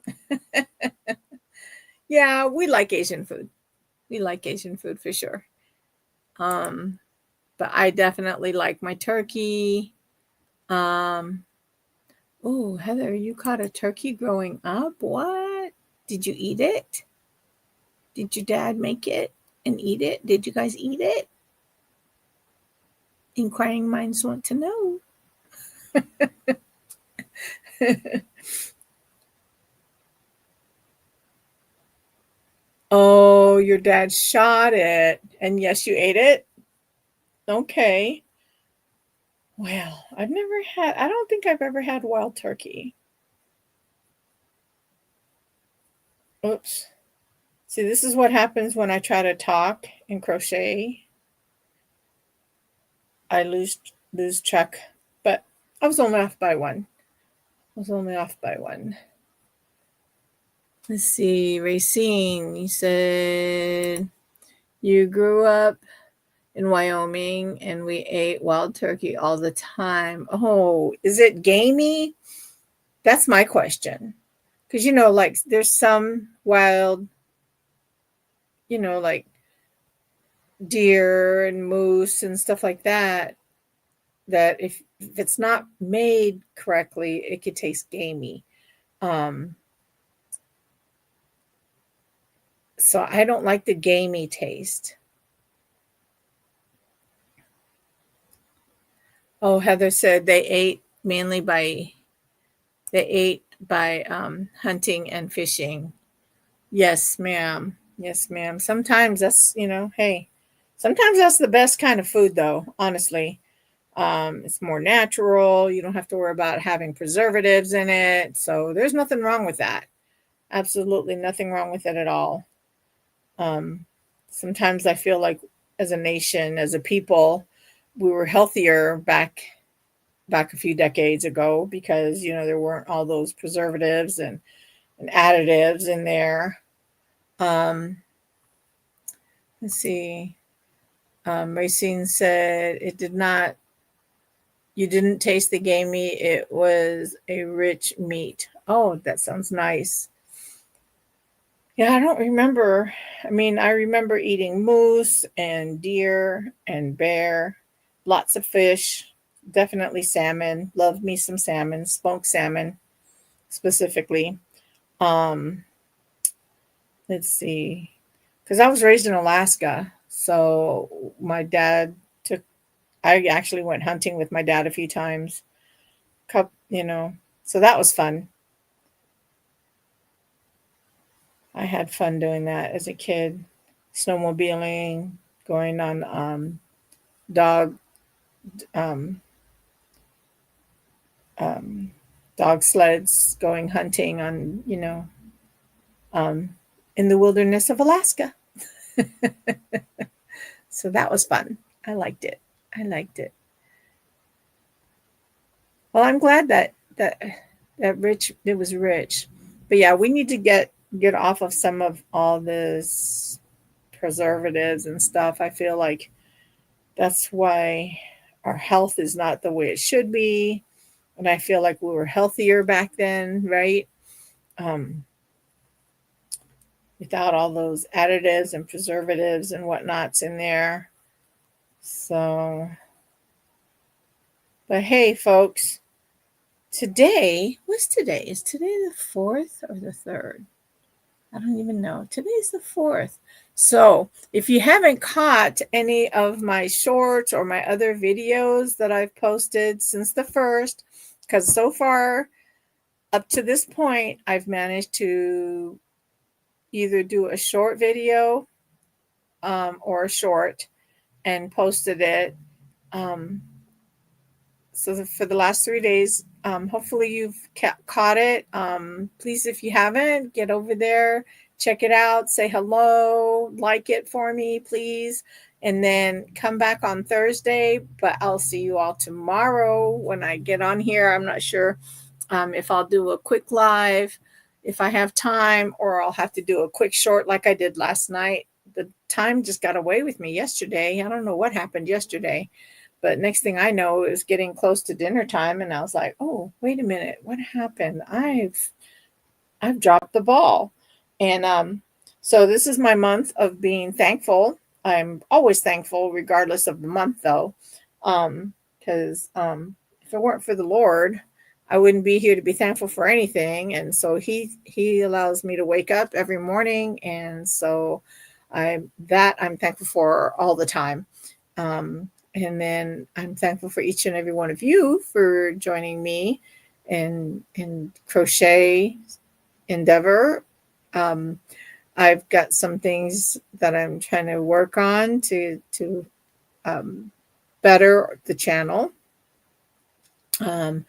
Yeah, we like Asian food. We like Asian food for sure. But I definitely like my turkey. Oh, Heather, you caught a turkey growing up? What? Did you eat it? Did your dad make it and eat it? Did you guys eat it? Inquiring minds want to know. Oh, your dad shot it. And yes, you ate it? Okay. Well, I don't think I've ever had wild turkey. Oops. See, this is what happens when I try to talk and crochet. I lose track, but I was only off by one. Let's see, Racine, you said you grew up in Wyoming and we ate wild turkey all the time. Oh, is it gamey? That's my question. Because, like there's some wild, like deer and moose and stuff like that, that if it's not made correctly, it could taste gamey. So I don't like the gamey taste. Oh, Heather said they ate by hunting and fishing. Yes, ma'am. Yes, ma'am. Sometimes hey, sometimes that's the best kind of food, though, honestly. It's more natural. You don't have to worry about having preservatives in it. So there's nothing wrong with that. Absolutely nothing wrong with it at all. Um, Sometimes I feel like as a nation, as a people, we were healthier back a few decades ago because there weren't all those preservatives and additives in there. Um, let's see. Racine said it did not. You didn't taste the gamey. It was a rich meat. Oh, that sounds nice. Yeah, I don't remember. I mean, I remember eating moose and deer and bear, lots of fish, definitely salmon. Loved me some salmon, smoked salmon specifically. Um, let's see. Because I was raised in Alaska. So took, I actually went hunting with my dad a few times. So that was fun. I had fun doing that as a kid, snowmobiling, going on dog um, um, dog sleds, going hunting on um, in the wilderness of Alaska. So that was fun. I liked it. I liked it. Well, I'm glad that rich it was rich, but yeah, we need to get off of some of all this preservatives and stuff. I feel like that's why our health is not the way it should be. And I feel like we were healthier back then, right? Um, Without all those additives and preservatives and whatnots in there. So, but hey, folks, what's today? Is today the 4th or the 3rd? I don't even know. Today's the 4th. So, if you haven't caught any of my shorts or my other videos that I've posted since the 1st, because so far up to this point, I've managed to either do a short video or a short and posted it. So for the last 3 days, hopefully you've caught it. Please, if you haven't, get over there, check it out, say hello, like it for me, please. And then come back on Thursday, but I'll see you all tomorrow when I get on here. I'm not sure if I'll do a quick live if I have time, or I'll have to do a quick short like I did last night. The time just got away with me yesterday. I don't know what happened yesterday. But next thing I know, it was getting close to dinner time, and I was like, "Oh, wait a minute, what happened? I've dropped the ball." And so this is my month of being thankful. I'm always thankful, regardless of the month, though, because if it weren't for the Lord, I wouldn't be here to be thankful for anything. And so he allows me to wake up every morning. And so I'm thankful for all the time. And then I'm thankful for each and every one of you for joining me in crochet endeavor. I've got some things that I'm trying to work on to better the channel. I'm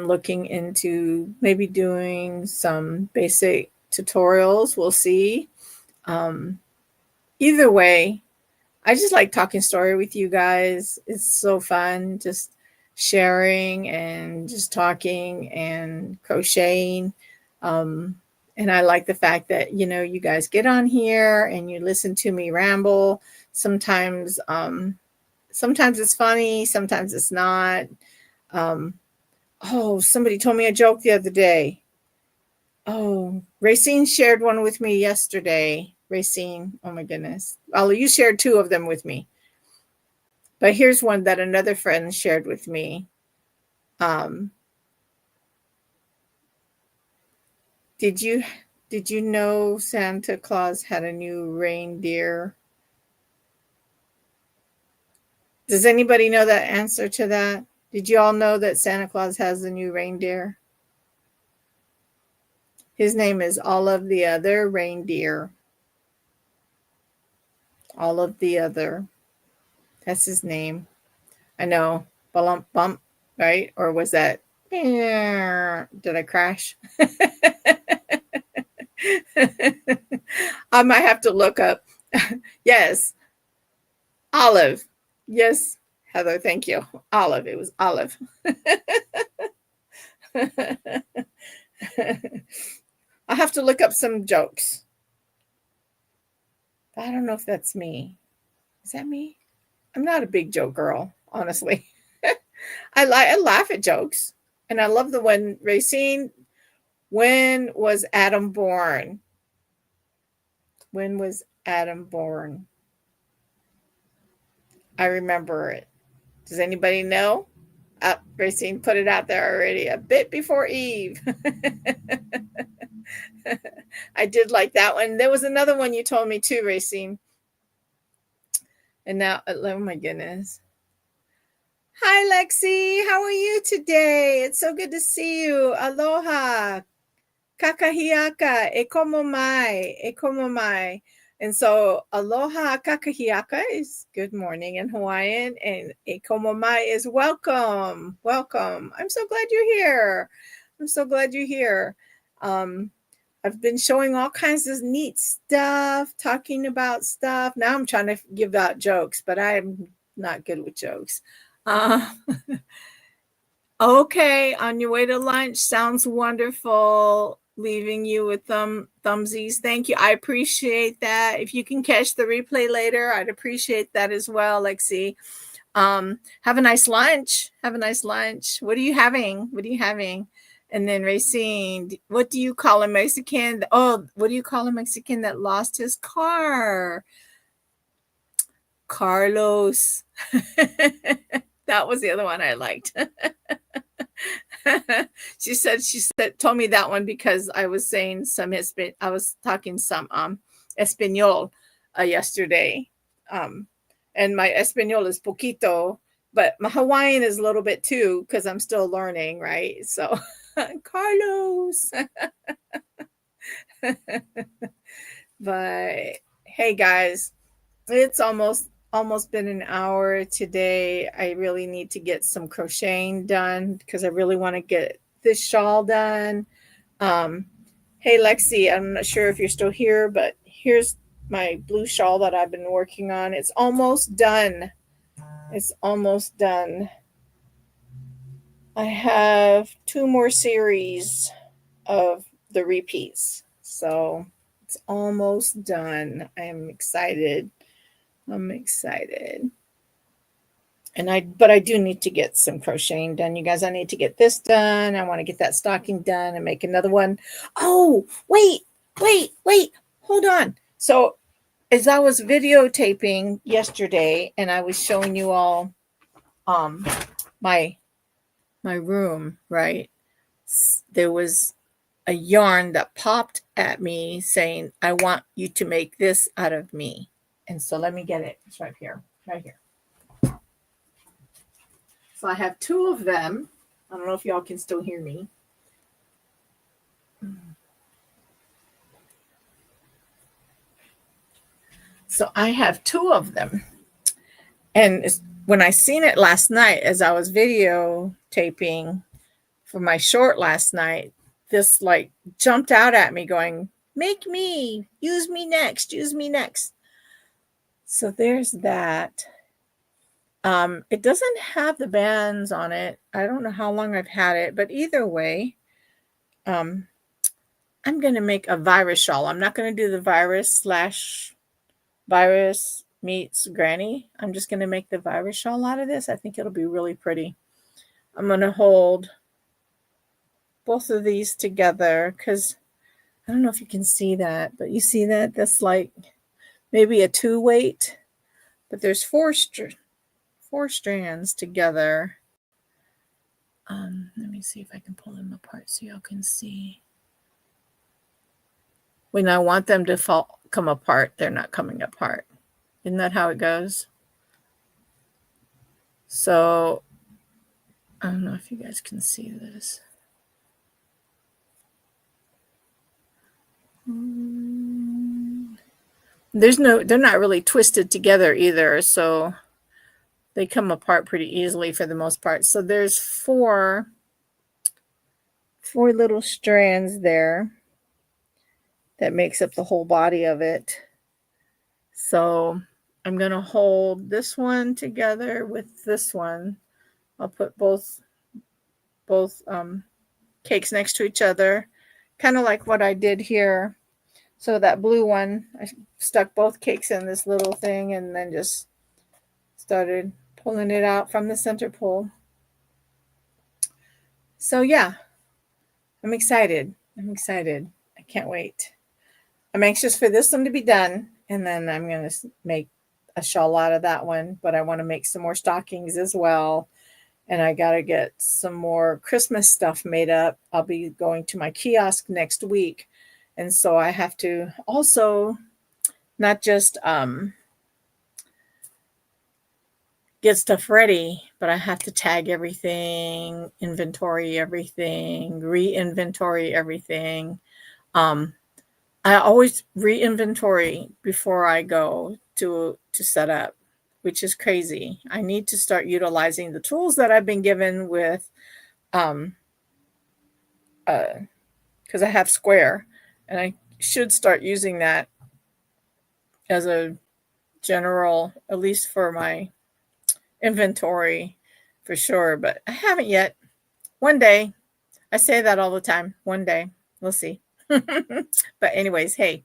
looking into maybe doing some basic tutorials. We'll see. Either way, I just like talking story with you guys. It's so fun just sharing and just talking and crocheting. And I like the fact that, you guys get on here and you listen to me ramble. Sometimes it's funny, sometimes it's not. Somebody told me a joke the other day. Oh, Racine shared one with me yesterday. Racine, oh my goodness. Well, you shared two of them with me. But here's one that another friend shared with me. Did you know Santa Claus had a new reindeer? Does anybody know the answer to that? Did you all know that Santa Claus has a new reindeer? His name is Olive the Other Reindeer. Olive the Other. That's his name. I know. Bump, bump, right? Or was that? Did I crash? I might have to look up. Yes. Olive. Yes, Heather, thank you. Olive. It was Olive. I'll have to look up some jokes. I don't know if that's me. Is that me? I'm not a big joke girl, honestly. I laugh at jokes. And I love the one, Racine, when was Adam born? When was Adam born? I remember it. Does anybody know? Racine put it out there already, a bit before Eve. I did like that one. There was another one you told me too, Racine. And now, oh my goodness. Hi, Lexi. How are you today? It's so good to see you. Aloha. Kakahiaka. E komo mai. E komo mai. And so, aloha kakahiaka is good morning in Hawaiian, and e komo mai is welcome. Welcome. I'm so glad you're here. I'm so glad you're here. I've been showing all kinds of neat stuff, talking about stuff. Now I'm trying to give out jokes, but I'm not good with jokes. Okay, on your way to lunch. Sounds wonderful. Leaving you with thumbsies. Thank you. I appreciate that. If you can catch the replay later, I'd appreciate that as well, Lexi. Have a nice lunch. Have a nice lunch. What are you having? What are you having? And then Racine, what do you call a Mexican? Oh, what do you call a Mexican that lost his car? Carlos. That was the other one I liked. She told me that one because I was saying I was talking some Espanol yesterday. And my Espanol is poquito, but my Hawaiian is a little bit too, because I'm still learning, right? So Carlos. But hey guys, it's almost been an hour today. I really need to get some crocheting done because I really want to get this shawl done. Hey Lexi, I'm not sure if you're still here, but here's my blue shawl that I've been working on. It's almost done. It's almost done. I have 2 more series of the repeats. So it's almost done. I'm excited. But I do need to get some crocheting done. You guys, I need to get this done. I want to get that stocking done and make another one. Oh, wait. Hold on. So as I was videotaping yesterday and I was showing you all my room, right? there was a yarn that popped at me saying, I want you to make this out of me. And so let me get it. It's right here. Right here. So I have 2 of them. I don't know if y'all can still hear me. So I have 2 of them. And when I seen it last night, as I was videotaping for my short last night, this like jumped out at me going, make me, use me next, use me next. So there's that. It doesn't have the bands on it. I don't know how long I've had it, but either way, I'm going to make a virus shawl. I'm not going to do the virus meets granny. I'm just going to make the virus shawl out of this. I think it'll be really pretty. I'm going to hold both of these together because I don't know if you can see that, but you see that? That's like maybe a 2 weight, but there's 4 strands together. Let me see if I can pull them apart so y'all can see. When I want them to come apart, they're not coming apart. Isn't that how it goes? So I don't know if you guys can see this. They're not really twisted together either, so they come apart pretty easily for the most part. So there's 4 little strands there that makes up the whole body of it. So I'm going to hold this one together with this one. I'll put both cakes next to each other, kind of like what I did here. So that blue one, I stuck both cakes in this little thing and then just started pulling it out from the center pull. So yeah, I'm excited. I can't wait. I'm anxious for this one to be done, and then I'm going to make a shawl out of that one, but I want to make some more stockings as well. And I got to get some more Christmas stuff made up. I'll be going to my kiosk next week. And so I have to also not just get stuff ready, but I have to tag everything, inventory everything, re-inventory everything. I always re-inventory before I go to set up, which is crazy. I need to start utilizing the tools that I've been given with, because I have Square, and I should start using that as a general, at least for my inventory for sure, but I haven't yet. One day. I say that all the time. One day. We'll see. But anyways, hey,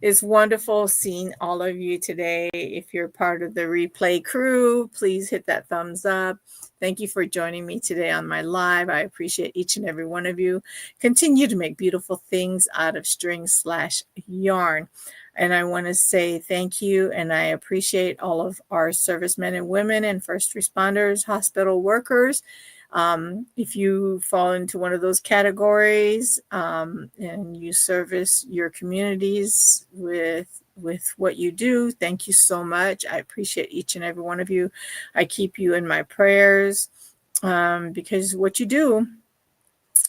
it's wonderful seeing all of you today. If you're part of the replay crew, please hit that thumbs up. Thank you for joining me today on my live. I appreciate each and every one of you. Continue to make beautiful things out of string/yarn. And I want to say thank you, and I appreciate all of our servicemen and women and first responders, hospital workers. If you fall into one of those categories and you service your communities with what you do, thank you so much. I appreciate each and every one of you. I keep you in my prayers because what you do,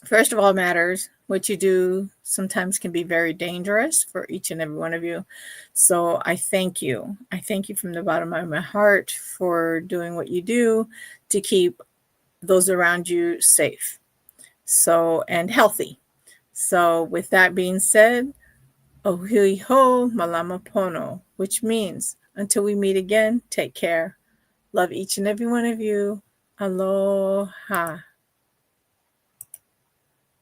first of all, matters. What you do sometimes can be very dangerous for each and every one of you. So I thank you. I thank you from the bottom of my heart for doing what you do to keep those around you safe, and healthy. So with that being said, ohui ho malama pono, which means until we meet again, take care. Love each and every one of you. Aloha.